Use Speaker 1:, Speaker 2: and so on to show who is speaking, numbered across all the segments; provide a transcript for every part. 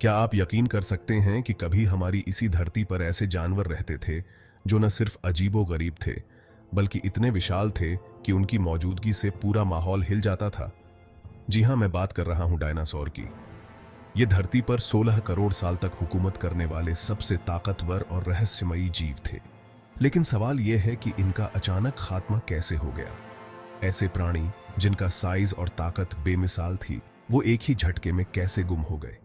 Speaker 1: क्या आप यकीन कर सकते हैं कि कभी हमारी इसी धरती पर ऐसे जानवर रहते थे जो न सिर्फ अजीबो-गरीब थे, बल्कि इतने विशाल थे कि उनकी मौजूदगी से पूरा माहौल हिल जाता था। जी हां, मैं बात कर रहा हूं डायनासोर की। ये धरती पर 16 करोड़ साल तक हुकूमत करने वाले सबसे ताकतवर और रहस्यमयी जीव थे। लेकिन सवाल यह है कि इनका अचानक खात्मा कैसे हो गया। ऐसे प्राणी जिनका साइज और ताकत बेमिसाल थी, वो एक ही झटके में कैसे गुम हो गए।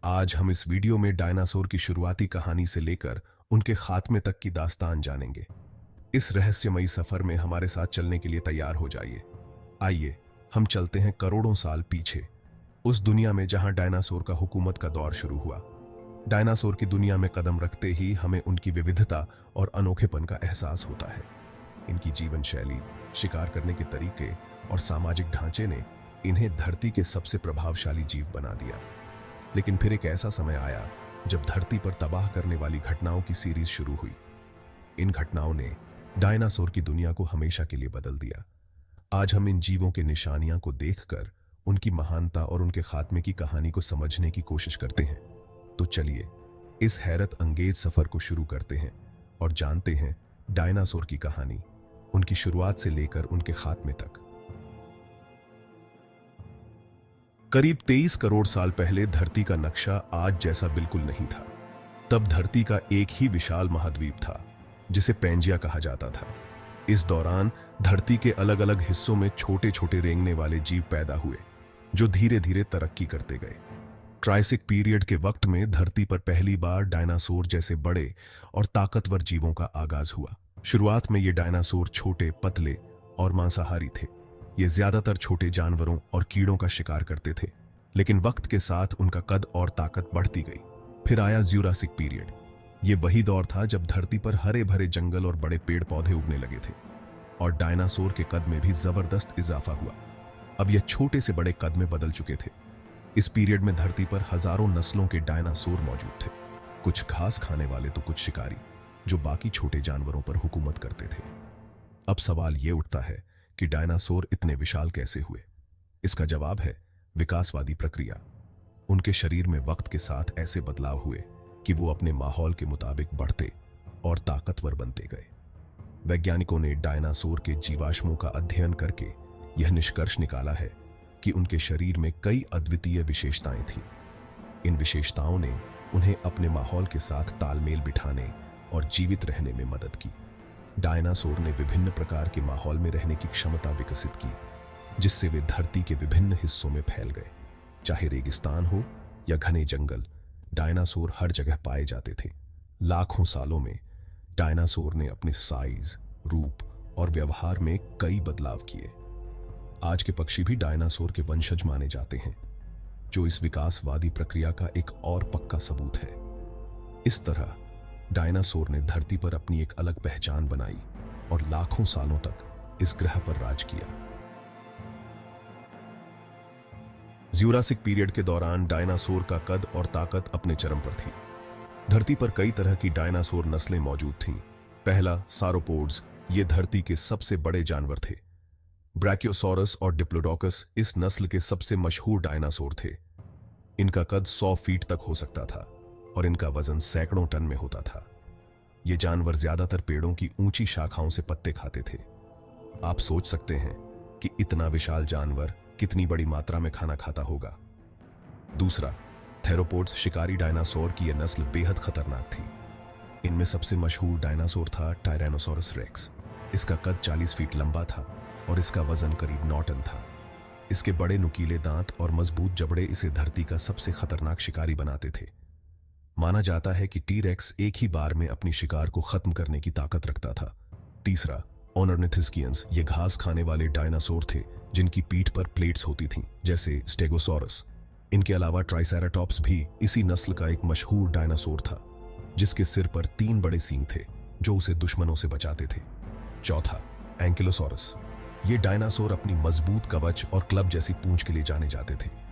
Speaker 1: आज हम इस वीडियो में डायनासोर की शुरुआती कहानी से लेकर उनके खात्मे तक की दास्तान जानेंगे। इस रहस्यमयी सफर में हमारे साथ चलने के लिए तैयार हो जाइए। आइए हम चलते हैं करोड़ों साल पीछे, उस दुनिया में जहां डायनासोर का हुकूमत का दौर शुरू हुआ। डायनासोर की दुनिया में कदम रखते ही हमें उनकी विविधता और अनोखेपन का एहसास होता है। इनकी जीवन शैली, शिकार करने के तरीके और सामाजिक ढांचे ने इन्हें धरती के सबसे प्रभावशाली जीव बना दिया। लेकिन फिर एक ऐसा समय आया जब धरती पर तबाह करने वाली घटनाओं की सीरीज शुरू हुई। इन घटनाओं ने डायनासोर की दुनिया को हमेशा के लिए बदल दिया। आज हम इन जीवों के निशानियां को देखकर उनकी महानता और उनके खात्मे की कहानी को समझने की कोशिश करते हैं। तो चलिए इस हैरत अंगेज सफर को शुरू करते हैं और जानते हैं डायनासोर की कहानी, उनकी शुरुआत से लेकर उनके खात्मे तक। करीब 23 करोड़ साल पहले धरती का नक्शा आज जैसा बिल्कुल नहीं था। तब धरती का एक ही विशाल महाद्वीप था जिसे पैंजिया कहा जाता था। इस दौरान धरती के अलग अलग हिस्सों में छोटे छोटे रेंगने वाले जीव पैदा हुए जो धीरे धीरे तरक्की करते गए। ट्राइसिक पीरियड के वक्त में धरती पर पहली बार डायनासोर जैसे बड़े और ताकतवर जीवों का आगाज हुआ। शुरुआत में ये डायनासोर छोटे, पतले और मांसाहारी थे। ये ज्यादातर छोटे जानवरों और कीड़ों का शिकार करते थे, लेकिन वक्त के साथ उनका कद और ताकत बढ़ती गई। फिर आया ज्यूरासिक पीरियड। ये वही दौर था जब धरती पर हरे भरे जंगल और बड़े पेड़ पौधे उगने लगे थे और डायनासोर के कद में भी जबरदस्त इजाफा हुआ। अब यह छोटे से बड़े कद में बदल चुके थे। इस पीरियड में धरती पर हजारों नस्लों के डायनासोर मौजूद थे, कुछ घास खाने वाले तो कुछ शिकारी जो बाकी छोटे जानवरों पर हुकूमत करते थे। अब सवाल यह उठता है कि डायनासोर इतने विशाल कैसे हुए। इसका जवाब है विकासवादी प्रक्रिया। उनके शरीर में वक्त के साथ ऐसे बदलाव हुए कि वो अपने माहौल के मुताबिक बढ़ते और ताकतवर बनते गए। वैज्ञानिकों ने डायनासोर के जीवाश्मों का अध्ययन करके यह निष्कर्ष निकाला है कि उनके शरीर में कई अद्वितीय विशेषताएं थीं। इन विशेषताओं ने उन्हें अपने माहौल के साथ तालमेल बिठाने और जीवित रहने में मदद की। डायनासोर ने विभिन्न प्रकार के माहौल में रहने की क्षमता विकसित की, जिससे वे धरती के विभिन्न हिस्सों में फैल गए। चाहे रेगिस्तान हो या घने जंगल, डायनासोर हर जगह पाए जाते थे। लाखों सालों में डायनासोर ने अपने साइज, रूप और व्यवहार में कई बदलाव किए। आज के पक्षी भी डायनासोर के वंशज माने जाते हैं, जो इस विकासवादी प्रक्रिया का एक और पक्का सबूत है। इस तरह डायनासोर ने धरती पर अपनी एक अलग पहचान बनाई और लाखों सालों तक इस ग्रह पर राज किया। ज्यूरासिक पीरियड के दौरान डायनासोर का कद और ताकत अपने चरम पर थी। धरती पर कई तरह की डायनासोर नस्लें मौजूद थीं। पहला, सारोपोड्स, ये धरती के सबसे बड़े जानवर थे। ब्रैकियोसॉरस और डिप्लोडोकस इस नस्ल के सबसे मशहूर डायनासोर थे। इनका कद 100 फीट तक हो सकता था और इनका वजन सैकड़ों टन में होता था। ये जानवर ज्यादातर पेड़ों की ऊंची शाखाओं से पत्ते खाते थे। आप सोच सकते हैं कि इतना विशाल जानवर कितनी बड़ी मात्रा में खाना खाता होगा। दूसरा, थेरोपोड्स, शिकारी डायनासोर की यह नस्ल बेहद खतरनाक थी। इनमें सबसे मशहूर डायनासोर था टायरेनोसोरस रेक्स। इसका कद 40 फीट लंबा था और इसका वजन करीब 9 टन था। इसके बड़े नुकीले दांत और मजबूत जबड़े इसे धरती का सबसे खतरनाक शिकारी बनाते थे। माना जाता है कि टी-रेक्स एक ही बार में अपनी शिकार को खत्म करने की ताकत रखता था। तीसरा, ओनर्निथिस्कियंस, ये घास खाने वाले डायनासोर थे जिनकी पीठ पर प्लेट्स होती थीं, जैसे स्टेगोसॉरस। इनके अलावा ट्राइसेराटॉप्स भी इसी नस्ल का एक मशहूर डायनासोर था, जिसके सिर पर 3 बड़े सींग थे जो उसे दुश्मनों से बचाते थे। चौथा, एंकिलोसॉरस, ये डायनासोर अपनी मजबूत कवच और क्लब जैसी पूंछ के लिए जाने जाते थे।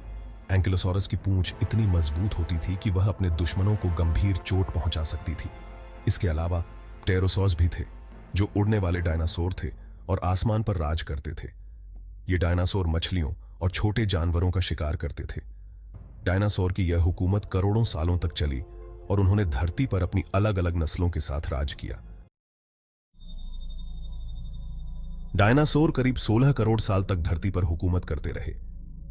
Speaker 1: एंकिलोसॉरस की पूंछ इतनी मजबूत होती थी कि वह अपने दुश्मनों को गंभीर चोट पहुंचा सकती थी। इसके अलावा टेरोसॉस भी थे, जो उड़ने वाले डायनासोर थे और आसमान पर राज करते थे। ये डायनासोर मछलियों और छोटे जानवरों का शिकार करते थे। डायनासोर की यह हुकूमत करोड़ों सालों तक चली और उन्होंने धरती पर अपनी अलग अलग नस्लों के साथ राज किया। डायनासोर करीब 16 करोड़ साल तक धरती पर हुकूमत करते रहे,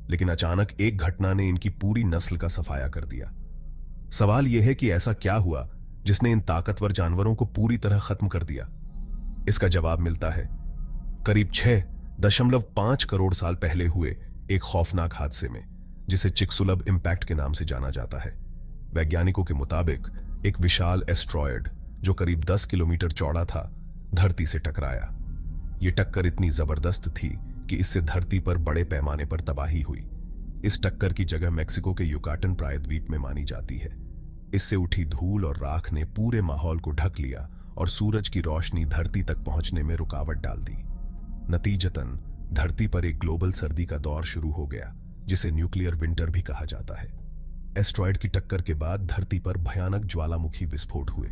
Speaker 1: लेकिन अचानक एक घटना ने इनकी पूरी नस्ल का सफाया कर दिया। सवाल यह है कि ऐसा क्या हुआ जिसने इन ताकतवर जानवरों को पूरी तरह खत्म कर दिया। इसका जवाब मिलता है करीब 6.5 करोड़ साल पहले हुए एक खौफनाक हादसे में, जिसे चिकसुलब इंपैक्ट के नाम से जाना जाता है। वैज्ञानिकों के मुताबिक एक विशाल एस्ट्रॉयड जो करीब 10 किलोमीटर चौड़ा था, धरती से टकराया। यह टक्कर इतनी जबरदस्त थी कि इससे धरती पर बड़े पैमाने पर तबाही हुई। इस टक्कर की जगह मेक्सिको के युकाटन प्रायद्वीप में मानी जाती है। इससे उठी धूल और राख ने पूरे माहौल को ढक लिया और सूरज की रोशनी धरती तक पहुंचने में रुकावट डाल दी। नतीजतन धरती पर एक ग्लोबल सर्दी का दौर शुरू हो गया, जिसे न्यूक्लियर विंटर भी कहा जाता है। एस्ट्रॉयड की टक्कर के बाद धरती पर भयानक ज्वालामुखी विस्फोट हुए,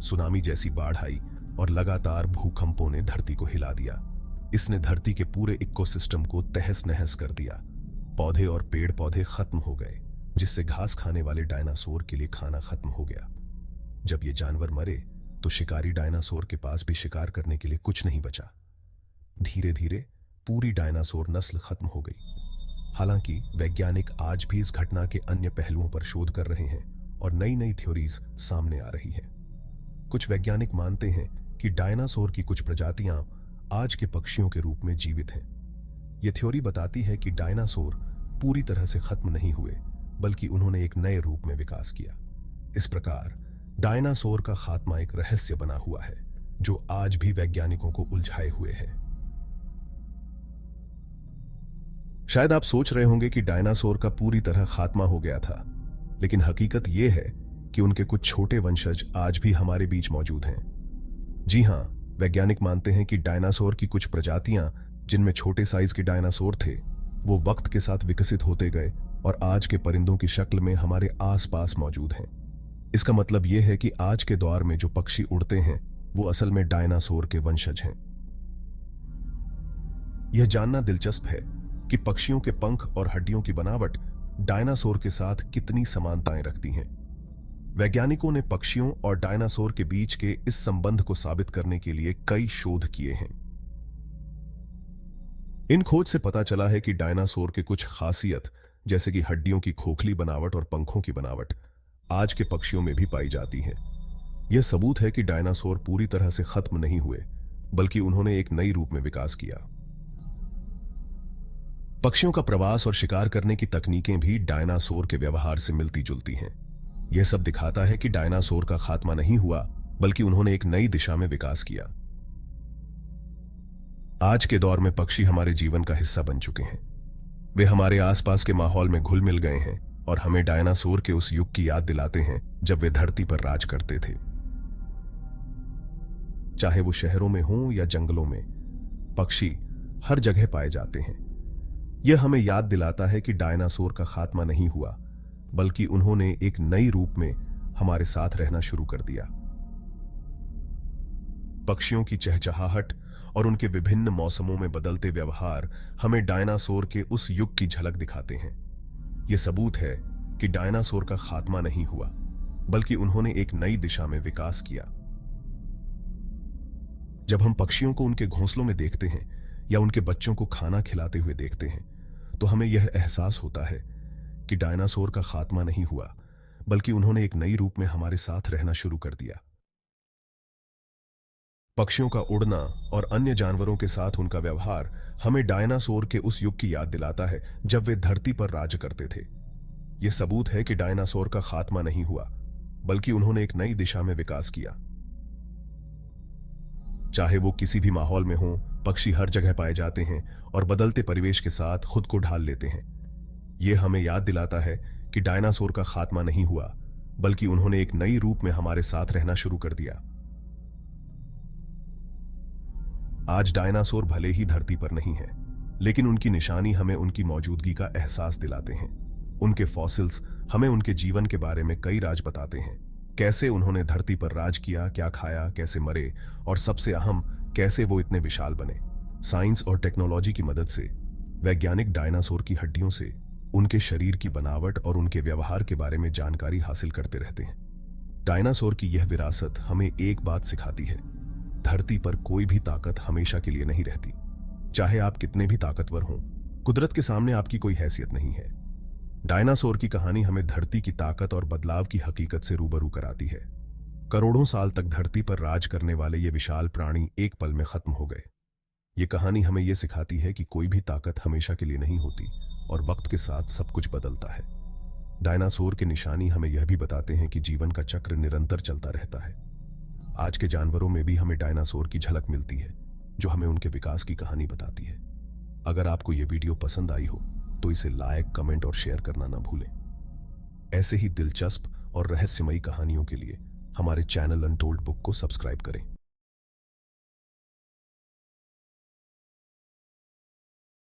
Speaker 1: सुनामी जैसी बाढ़ आई और लगातार भूकंपों ने धरती को हिला दिया। इसने धरती के पूरे इकोसिस्टम को तहस नहस कर दिया। पौधे और पेड़ पौधे खत्म हो गए, जिससे घास खाने वाले डायनासोर के लिए खाना खत्म हो गया। जब ये जानवर मरे तो शिकारी डायनासोर के पास भी शिकार करने के लिए कुछ नहीं बचा। धीरे धीरे पूरी डायनासोर नस्ल खत्म हो गई। हालांकि वैज्ञानिक आज भी इस घटना के अन्य पहलुओं पर शोध कर रहे हैं और नई नई थ्योरीज सामने आ रही हैं। कुछ वैज्ञानिक मानते हैं कि डायनासोर की कुछ प्रजातियां आज के पक्षियों के रूप में जीवित हैं। यह थ्योरी बताती है कि डायनासोर पूरी तरह से खत्म नहीं हुए, बल्कि उन्होंने एक नए रूप में विकास किया। इस प्रकार डायनासोर का खात्मा एक रहस्य बना हुआ है, जो आज भी वैज्ञानिकों को उलझाए हुए है। शायद आप सोच रहे होंगे कि डायनासोर का पूरी तरह खात्मा हो गया था, लेकिन हकीकत यह है कि उनके कुछ छोटे वंशज आज भी हमारे बीच मौजूद हैं। जी हां, वैज्ञानिक मानते हैं कि डायनासोर की कुछ प्रजातियां, जिनमें छोटे साइज के डायनासोर थे, वो वक्त के साथ विकसित होते गए और आज के परिंदों की शक्ल में हमारे आसपास मौजूद हैं। इसका मतलब यह है कि आज के दौर में जो पक्षी उड़ते हैं वो असल में डायनासोर के वंशज हैं। यह जानना दिलचस्प है कि पक्षियों के पंख और हड्डियों की बनावट डायनासोर के साथ कितनी समानताएं रखती हैं। वैज्ञानिकों ने पक्षियों और डायनासोर के बीच के इस संबंध को साबित करने के लिए कई शोध किए हैं। इन खोज से पता चला है कि डायनासोर के कुछ खासियत, जैसे कि हड्डियों की खोखली बनावट और पंखों की बनावट, आज के पक्षियों में भी पाई जाती है। यह सबूत है कि डायनासोर पूरी तरह से खत्म नहीं हुए, बल्कि उन्होंने एक नई रूप में विकास किया। पक्षियों का प्रवास और शिकार करने की तकनीकें भी डायनासोर के व्यवहार से मिलती जुलती हैं। यह सब दिखाता है कि डायनासोर का खात्मा नहीं हुआ, बल्कि उन्होंने एक नई दिशा में विकास किया। आज के दौर में पक्षी हमारे जीवन का हिस्सा बन चुके हैं। वे हमारे आसपास के माहौल में घुल मिल गए हैं और हमें डायनासोर के उस युग की याद दिलाते हैं जब वे धरती पर राज करते थे। चाहे वो शहरों में हों या जंगलों में, पक्षी हर जगह पाए जाते हैं। यह हमें याद दिलाता है कि डायनासोर का खात्मा नहीं हुआ, बल्कि उन्होंने एक नई रूप में हमारे साथ रहना शुरू कर दिया। पक्षियों की चहचहाहट और उनके विभिन्न मौसमों में बदलते व्यवहार हमें डायनासोर के उस युग की झलक दिखाते हैं। यह सबूत है कि डायनासोर का खात्मा नहीं हुआ, बल्कि उन्होंने एक नई दिशा में विकास किया। जब हम पक्षियों को उनके घोंसलों में देखते हैं या उनके बच्चों को खाना खिलाते हुए देखते हैं, तो हमें यह एहसास होता है कि डायनासोर का खात्मा नहीं हुआ, बल्कि उन्होंने एक नई रूप में हमारे साथ रहना शुरू कर दिया। पक्षियों का उड़ना और अन्य जानवरों के साथ उनका व्यवहार हमें डायनासोर के उस युग की याद दिलाता है जब वे धरती पर राज करते थे। यह सबूत है कि डायनासोर का खात्मा नहीं हुआ, बल्कि उन्होंने एक नई दिशा में विकास किया। चाहे वो किसी भी माहौल में हो, पक्षी हर जगह पाए जाते हैं और बदलते परिवेश के साथ खुद को ढाल लेते हैं। यह हमें याद दिलाता है कि डायनासोर का खात्मा नहीं हुआ, बल्कि उन्होंने एक नई रूप में हमारे साथ रहना शुरू कर दिया। आज डायनासोर भले ही धरती पर नहीं है, लेकिन उनकी निशानी हमें उनकी मौजूदगी का एहसास दिलाते हैं। उनके फॉसिल्स हमें उनके जीवन के बारे में कई राज बताते हैं। कैसे उन्होंने धरती पर राज किया, क्या खाया, कैसे मरे, और सबसे अहम, कैसे वो इतने विशाल बने। साइंस और टेक्नोलॉजी की मदद से वैज्ञानिक डायनासोर की हड्डियों से उनके शरीर की बनावट और उनके व्यवहार के बारे में जानकारी हासिल करते रहते हैं। डायनासोर की यह विरासत हमें एक बात सिखाती है, धरती पर कोई भी ताकत हमेशा के लिए नहीं रहती। चाहे आप कितने भी ताकतवर हों, कुदरत के सामने आपकी कोई हैसियत नहीं है। डायनासोर की कहानी हमें धरती की ताकत और बदलाव की हकीकत से रूबरू कराती है। करोड़ों साल तक धरती पर राज करने वाले ये विशाल प्राणी एक पल में खत्म हो गए। ये कहानी हमें यह सिखाती है कि कोई भी ताकत हमेशा के लिए नहीं होती और वक्त के साथ सब कुछ बदलता है। डायनासोर के निशानी हमें यह भी बताते हैं कि जीवन का चक्र निरंतर चलता रहता है। आज के जानवरों में भी हमें डायनासोर की झलक मिलती है, जो हमें उनके विकास की कहानी बताती है। अगर आपको यह वीडियो पसंद आई हो तो इसे लाइक, कमेंट और शेयर करना ना भूलें। ऐसे ही दिलचस्प और रहस्यमयी कहानियों के लिए हमारे चैनल अनटोल्ड बुक को सब्सक्राइब करें।